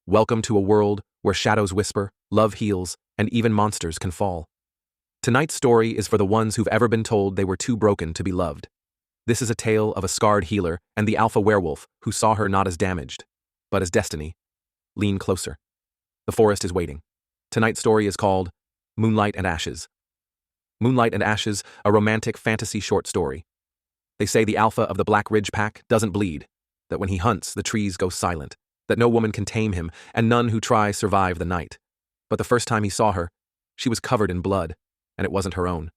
Welcome to a world where shadows whisper, love heals, and even monsters can fall. Tonight's story is for the ones who've ever been told they were too broken to be loved. This is a tale of a scarred healer and the alpha werewolf who saw her not as damaged, but as destiny. Lean closer. The forest is waiting. Tonight's story is called Moonlight and Ashes. Moonlight and Ashes, a romantic fantasy short story. They say the alpha of the Black Ridge Pack doesn't bleed, that when he hunts, the trees go silent, that no woman can tame him, and none who try survive the night. But the first time he saw her, she was covered in blood, and it wasn't her own.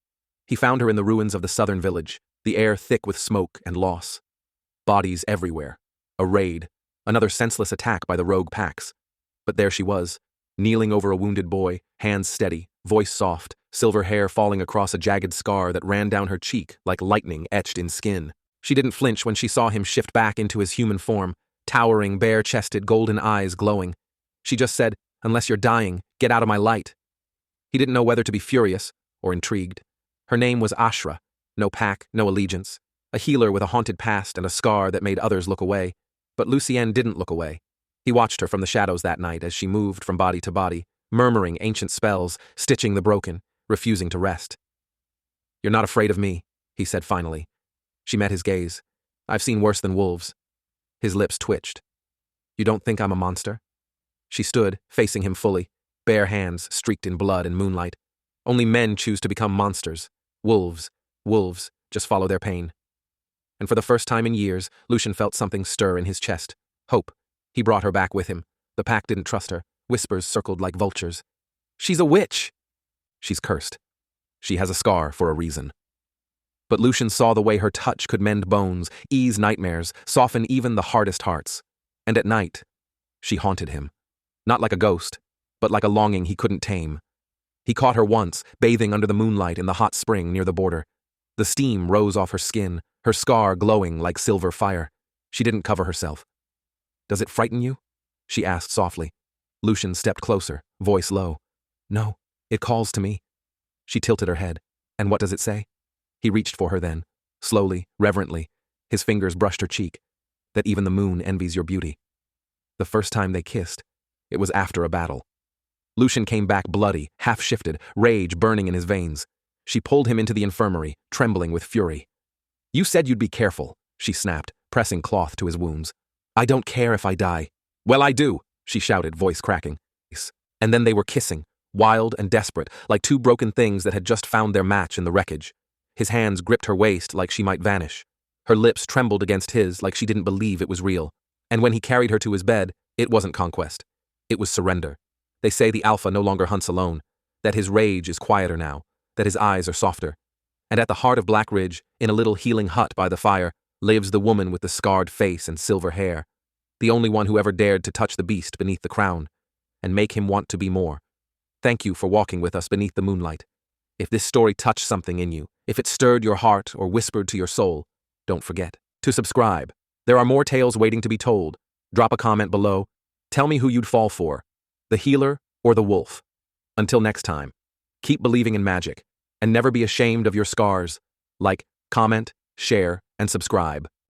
He found her in the ruins of the southern village, the air thick with smoke and loss. Bodies everywhere. A raid, another senseless attack by the rogue packs. But there she was, kneeling over a wounded boy, hands steady, voice soft, silver hair falling across a jagged scar that ran down her cheek like lightning etched in skin. She didn't flinch when she saw him shift back into his human form, towering, bare-chested, golden eyes glowing. She just said, "Unless you're dying, get out of my light." He didn't know whether to be furious or intrigued. Her name was Ashra, no pack, no allegiance, a healer with a haunted past and a scar that made others look away. But Lucien didn't look away. He watched her from the shadows that night as she moved from body to body, murmuring ancient spells, stitching the broken, refusing to rest. "You're not afraid of me," he said finally. She met his gaze. "I've seen worse than wolves." His lips twitched. "You don't think I'm a monster?" She stood, facing him fully, bare hands streaked in blood and moonlight. Only men choose to become monsters. Wolves, just follow their pain. And for the first time in years, Lucien felt something stir in his chest. Hope. He brought her back with him. The pack didn't trust her. Whispers circled like vultures. "She's a witch!" "She's cursed. She has a scar for a reason." But Lucien saw the way her touch could mend bones, ease nightmares, soften even the hardest hearts. And at night, she haunted him. Not like a ghost, but like a longing he couldn't tame. He caught her once, bathing under the moonlight in the hot spring near the border. The steam rose off her skin, her scar glowing like silver fire. She didn't cover herself. "Does it frighten you?" she asked softly. Lucien stepped closer, voice low. "No, it calls to me." She tilted her head. "And what does it say?" He reached for her then, slowly, reverently. His fingers brushed her cheek. "That even the moon envies your beauty." The first time they kissed, it was after a battle. Lucien came back bloody, half-shifted, rage burning in his veins. She pulled him into the infirmary, trembling with fury. "You said you'd be careful," she snapped, pressing cloth to his wounds. "I don't care if I die." "Well, I do," she shouted, voice cracking. And then they were kissing, wild and desperate, like two broken things that had just found their match in the wreckage. His hands gripped her waist like she might vanish. Her lips trembled against his like she didn't believe it was real. And when he carried her to his bed, it wasn't conquest. It was surrender. They say the alpha no longer hunts alone, that his rage is quieter now, that his eyes are softer. And at the heart of Black Ridge, in a little healing hut by the fire, lives the woman with the scarred face and silver hair, the only one who ever dared to touch the beast beneath the crown, and make him want to be more. Thank you for walking with us beneath the moonlight. If this story touched something in you, if it stirred your heart or whispered to your soul, don't forget to subscribe. There are more tales waiting to be told. Drop a comment below. Tell me who you'd fall for, the healer or the wolf. Until next time, keep believing in magic, and never be ashamed of your scars. Like, comment, share, and subscribe.